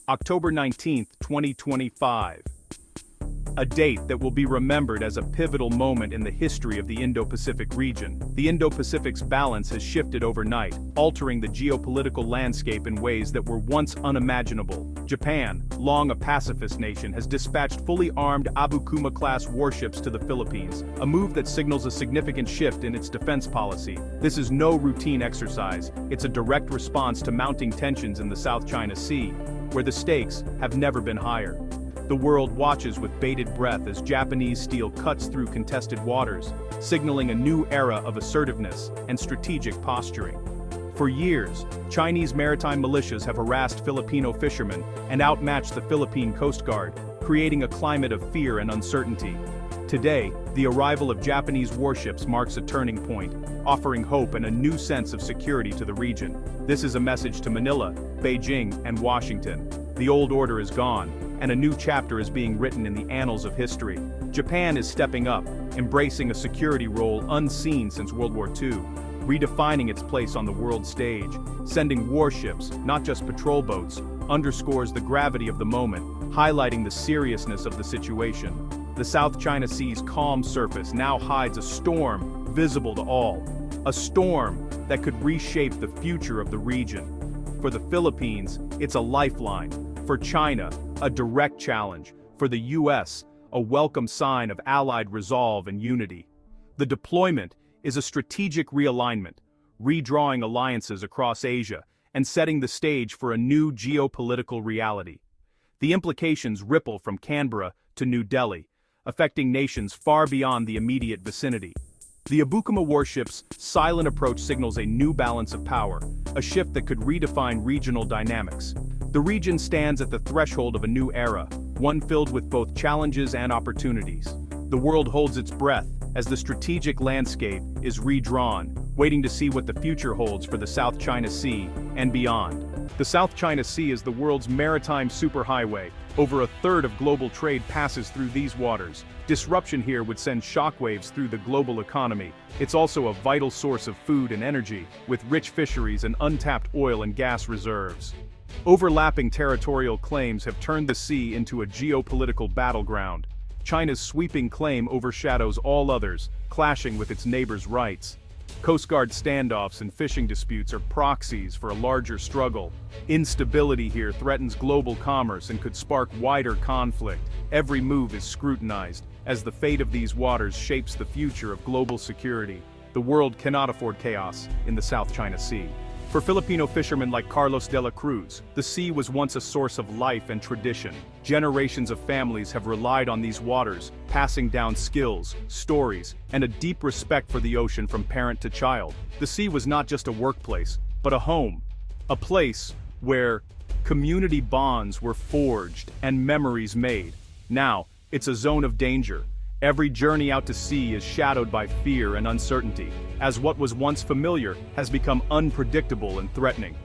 October 19, 2025. A date that will be remembered as a pivotal moment in the history of the Indo-Pacific region. The Indo-Pacific's balance has shifted overnight, altering the geopolitical landscape in ways that were once unimaginable. Japan, long a pacifist nation, has dispatched fully armed Abukuma-Class Warships to the Philippines, a move that signals a significant shift in its defense policy. This is no routine exercise, it's a direct response to mounting tensions in the South China Sea, where the stakes have never been higher. The world watches with bated breath as Japanese steel cuts through contested waters, signaling a new era of assertiveness and strategic posturing. For years, Chinese maritime militias have harassed Filipino fishermen and outmatched the Philippine Coast Guard, creating a climate of fear and uncertainty. Today, the arrival of Japanese warships marks a turning point, offering hope and a new sense of security to the region. This is a message to Manila, Beijing, and Washington. The old order is gone, and a new chapter is being written in the annals of history. Japan is stepping up, embracing a security role unseen since World War II, redefining its place on the world stage. Sending warships, not just patrol boats, underscores the gravity of the moment, highlighting the seriousness of the situation. The South China Sea's calm surface now hides a storm visible to all. A storm that could reshape the future of the region. For the Philippines, it's a lifeline. For China, a direct challenge. For the US, a welcome sign of allied resolve and unity. The deployment is a strategic realignment, redrawing alliances across Asia and setting the stage for a new geopolitical reality. The implications ripple from Canberra to New Delhi, affecting nations far beyond the immediate vicinity. The Abukuma warships' silent approach signals a new balance of power, a shift that could redefine regional dynamics. The region stands at the threshold of a new era, one filled with both challenges and opportunities. The world holds its breath as the strategic landscape is redrawn, waiting to see what the future holds for the South China Sea and beyond. The South China Sea is the world's maritime superhighway. Over a third of global trade passes through these waters. Disruption here would send shockwaves through the global economy. It's also a vital source of food and energy, with rich fisheries and untapped oil and gas reserves. Overlapping territorial claims have turned the sea into a geopolitical battleground. China's sweeping claim overshadows all others, clashing with its neighbors' rights. Coast Guard standoffs and fishing disputes are proxies for a larger struggle. Instability here threatens global commerce and could spark wider conflict. Every move is scrutinized, as the fate of these waters shapes the future of global security. The world cannot afford chaos in the South China Sea. For Filipino fishermen like Carlos de la Cruz, the sea was once a source of life and tradition. Generations of families have relied on these waters, passing down skills, stories, and a deep respect for the ocean from parent to child. The sea was not just a workplace, but a home. A place where community bonds were forged and memories made. Now, it's a zone of danger. Every journey out to sea is shadowed by fear and uncertainty, as what was once familiar has become unpredictable and threatening.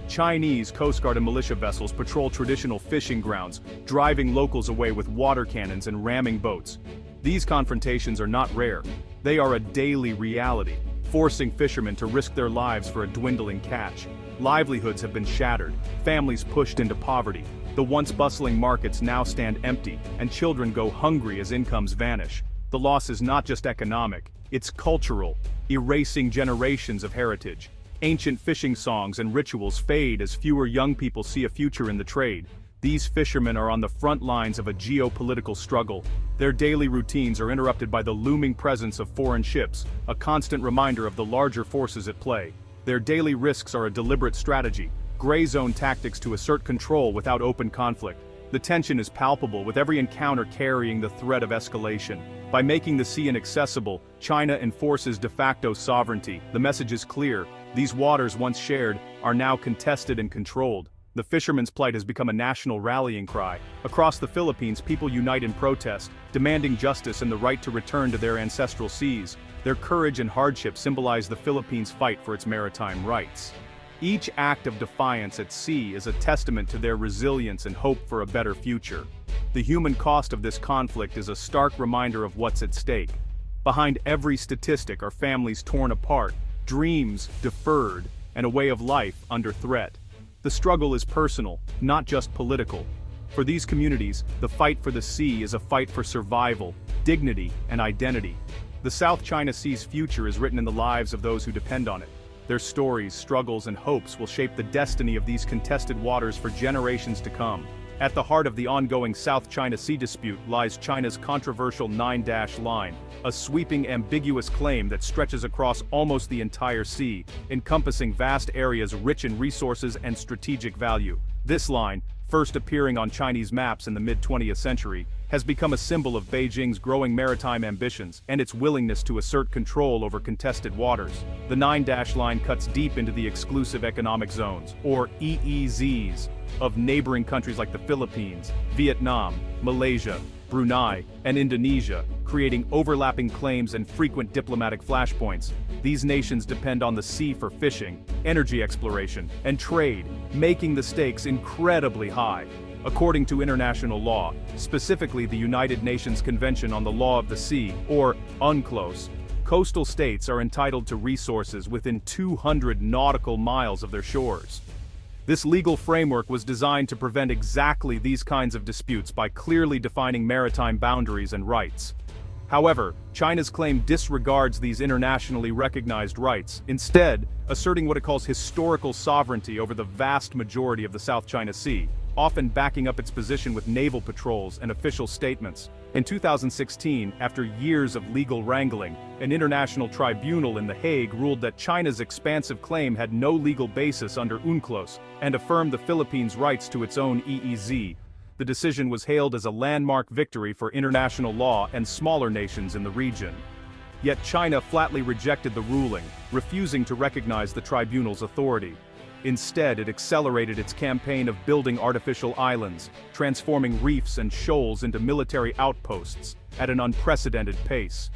Chinese Coast Guard and militia vessels patrol traditional fishing grounds, driving locals away with water cannons and ramming boats. These confrontations are not rare. They are a daily reality, forcing fishermen to risk their lives for a dwindling catch. Livelihoods have been shattered, families pushed into poverty. The once bustling markets now stand empty, and children go hungry as incomes vanish. The loss is not just economic, it's cultural, erasing generations of heritage. Ancient fishing songs and rituals fade as fewer young people see a future in the trade. These fishermen are on the front lines of a geopolitical struggle. Their daily routines are interrupted by the looming presence of foreign ships, a constant reminder of the larger forces at play. Their daily risks are a deliberate strategy, gray zone tactics to assert control without open conflict. The tension is palpable, with every encounter carrying the threat of escalation. By making the sea inaccessible, China enforces de facto sovereignty. The message is clear: these waters, once shared, are now contested and controlled. The fishermen's plight has become a national rallying cry. Across the Philippines, people unite in protest, demanding justice and the right to return to their ancestral seas. Their courage and hardship symbolize the Philippines' fight for its maritime rights. Each act of defiance at sea is a testament to their resilience and hope for a better future. The human cost of this conflict is a stark reminder of what's at stake. Behind every statistic are families torn apart, dreams deferred, and a way of life under threat. The struggle is personal, not just political. For these communities, the fight for the sea is a fight for survival, dignity, and identity. The South China Sea's future is written in the lives of those who depend on it. Their stories, struggles, and hopes will shape the destiny of these contested waters for generations to come. At the heart of the ongoing South China Sea dispute lies China's controversial 9-line, a sweeping, ambiguous claim that stretches across almost the entire sea, encompassing vast areas rich in resources and strategic value. This line, first appearing on Chinese maps in the mid-20th century, has become a symbol of Beijing's growing maritime ambitions and its willingness to assert control over contested waters. The 9-line cuts deep into the exclusive economic zones, or EEZs, of neighboring countries like the Philippines, Vietnam, Malaysia, Brunei, and Indonesia, creating overlapping claims and frequent diplomatic flashpoints. These nations depend on the sea for fishing, energy exploration, and trade, making the stakes incredibly high. According to international law, specifically the United Nations Convention on the Law of the Sea, or UNCLOS, coastal states are entitled to resources within 200 nautical miles of their shores. This legal framework was designed to prevent exactly these kinds of disputes by clearly defining maritime boundaries and rights. However, China's claim disregards these internationally recognized rights, instead asserting what it calls historical sovereignty over the vast majority of the South China Sea, often backing up its position with naval patrols and official statements. In 2016, after years of legal wrangling, an international tribunal in The Hague ruled that China's expansive claim had no legal basis under UNCLOS and affirmed the Philippines' rights to its own EEZ. The decision was hailed as a landmark victory for international law and smaller nations in the region. Yet China flatly rejected the ruling, refusing to recognize the tribunal's authority. Instead, it accelerated its campaign of building artificial islands, transforming reefs and shoals into military outposts at an unprecedented pace.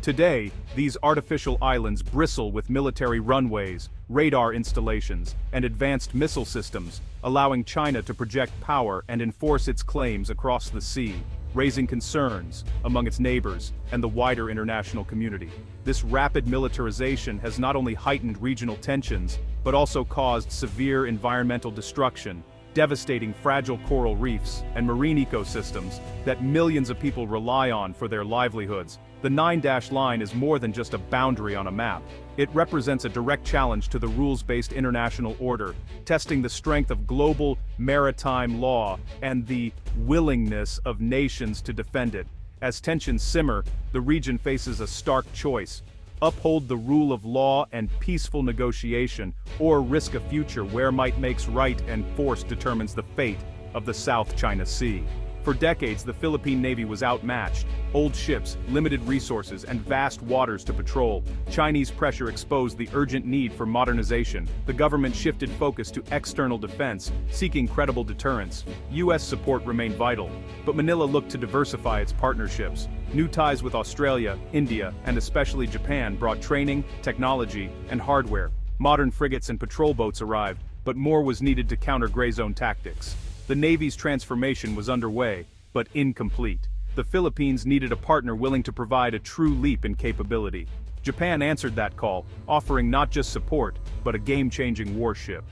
Today, these artificial islands bristle with military runways, radar installations, and advanced missile systems, allowing China to project power and enforce its claims across the sea, raising concerns among its neighbors and the wider international community. This rapid militarization has not only heightened regional tensions, but also caused severe environmental destruction, devastating fragile coral reefs and marine ecosystems that millions of people rely on for their livelihoods. The 9-line is more than just a boundary on a map. It represents a direct challenge to the rules-based international order, testing the strength of global maritime law and the willingness of nations to defend it. As tensions simmer, the region faces a stark choice: uphold the rule of law and peaceful negotiation, or risk a future where might makes right and force determines the fate of the South China Sea. For decades, the Philippine Navy was outmatched. Old ships, limited resources, and vast waters to patrol. Chinese pressure exposed the urgent need for modernization. The government shifted focus to external defense, seeking credible deterrence. U.S. support remained vital, but Manila looked to diversify its partnerships. New ties with Australia, India, and especially Japan brought training, technology, and hardware. Modern frigates and patrol boats arrived, but more was needed to counter gray zone tactics. The Navy's transformation was underway, but incomplete. The Philippines needed a partner willing to provide a true leap in capability. Japan answered that call, offering not just support, but a game-changing warship.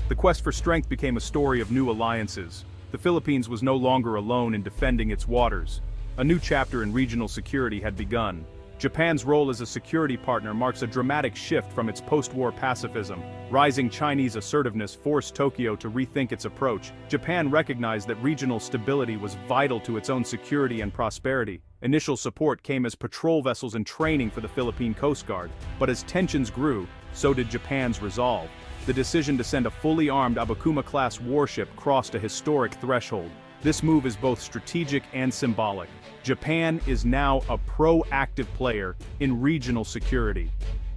The quest for strength became a story of new alliances. The Philippines was no longer alone in defending its waters. A new chapter in regional security had begun. Japan's role as a security partner marks a dramatic shift from its post-war pacifism. Rising Chinese assertiveness forced Tokyo to rethink its approach. Japan recognized that regional stability was vital to its own security and prosperity. Initial support came as patrol vessels in training for the Philippine Coast Guard, but as tensions grew, so did Japan's resolve. The decision to send a fully armed Abukuma-Class warship crossed a historic threshold. This move is both strategic and symbolic. Japan is now a proactive player in regional security.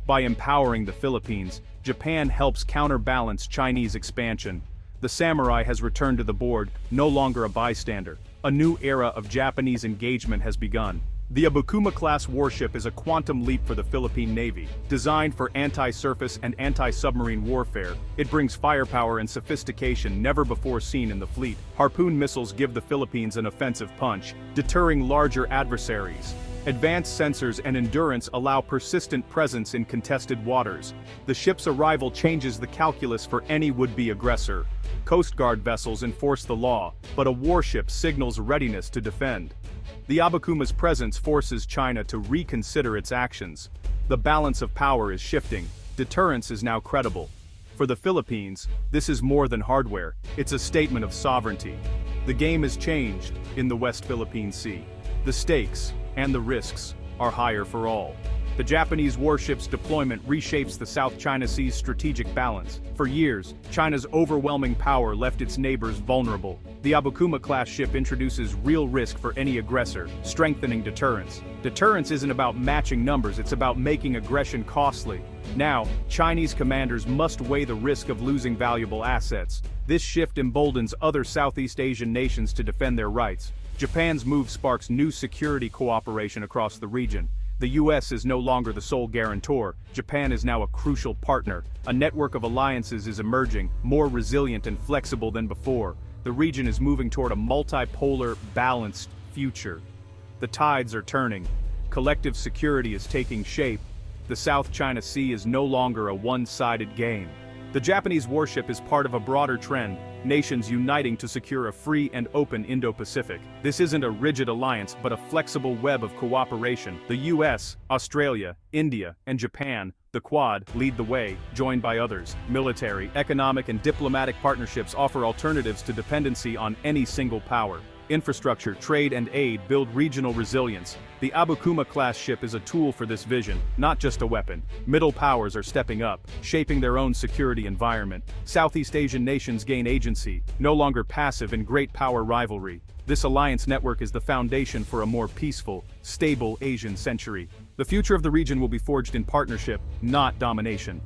By empowering the Philippines, Japan helps counterbalance Chinese expansion. The samurai has returned to the board, no longer a bystander. A new era of Japanese engagement has begun. The Abukuma-Class warship is a quantum leap for the Philippine Navy. Designed for anti-surface and anti-submarine warfare, it brings firepower and sophistication never before seen in the fleet. Harpoon missiles give the Philippines an offensive punch, deterring larger adversaries. Advanced sensors and endurance allow persistent presence in contested waters. The ship's arrival changes the calculus for any would-be aggressor. Coast Guard vessels enforce the law, but a warship signals readiness to defend. The Abukuma's presence forces China to reconsider its actions. The balance of power is shifting. Deterrence is now credible. For the Philippines, this is more than hardware, it's a statement of sovereignty. The game has changed in the West Philippine Sea. The stakes, and the risks, are higher for all. The Japanese warship's deployment reshapes the South China Sea's strategic balance. For years, China's overwhelming power left its neighbors vulnerable. The Abukuma-class ship introduces real risk for any aggressor, strengthening deterrence. Deterrence isn't about matching numbers, it's about making aggression costly. Now, Chinese commanders must weigh the risk of losing valuable assets. This shift emboldens other Southeast Asian nations to defend their rights. Japan's move sparks new security cooperation across the region. The US is no longer the sole guarantor. Japan is now a crucial partner. A network of alliances is emerging, more resilient and flexible than before. The region is moving toward a multipolar, balanced future. The tides are turning. Collective security is taking shape. The South China Sea is no longer a one-sided game. The Japanese warship is part of a broader trend, nations uniting to secure a free and open Indo-Pacific. This isn't a rigid alliance, but a flexible web of cooperation. The US, Australia, India, and Japan, the Quad, lead the way, joined by others. Military, economic, and diplomatic partnerships offer alternatives to dependency on any single power. Infrastructure, trade, and aid build regional resilience. The Abukuma-class ship is a tool for this vision, not just a weapon. Middle powers are stepping up, shaping their own security environment. Southeast Asian nations gain agency, no longer passive in great power rivalry. This alliance network is the foundation for a more peaceful, stable Asian century. The future of the region will be forged in partnership, not domination.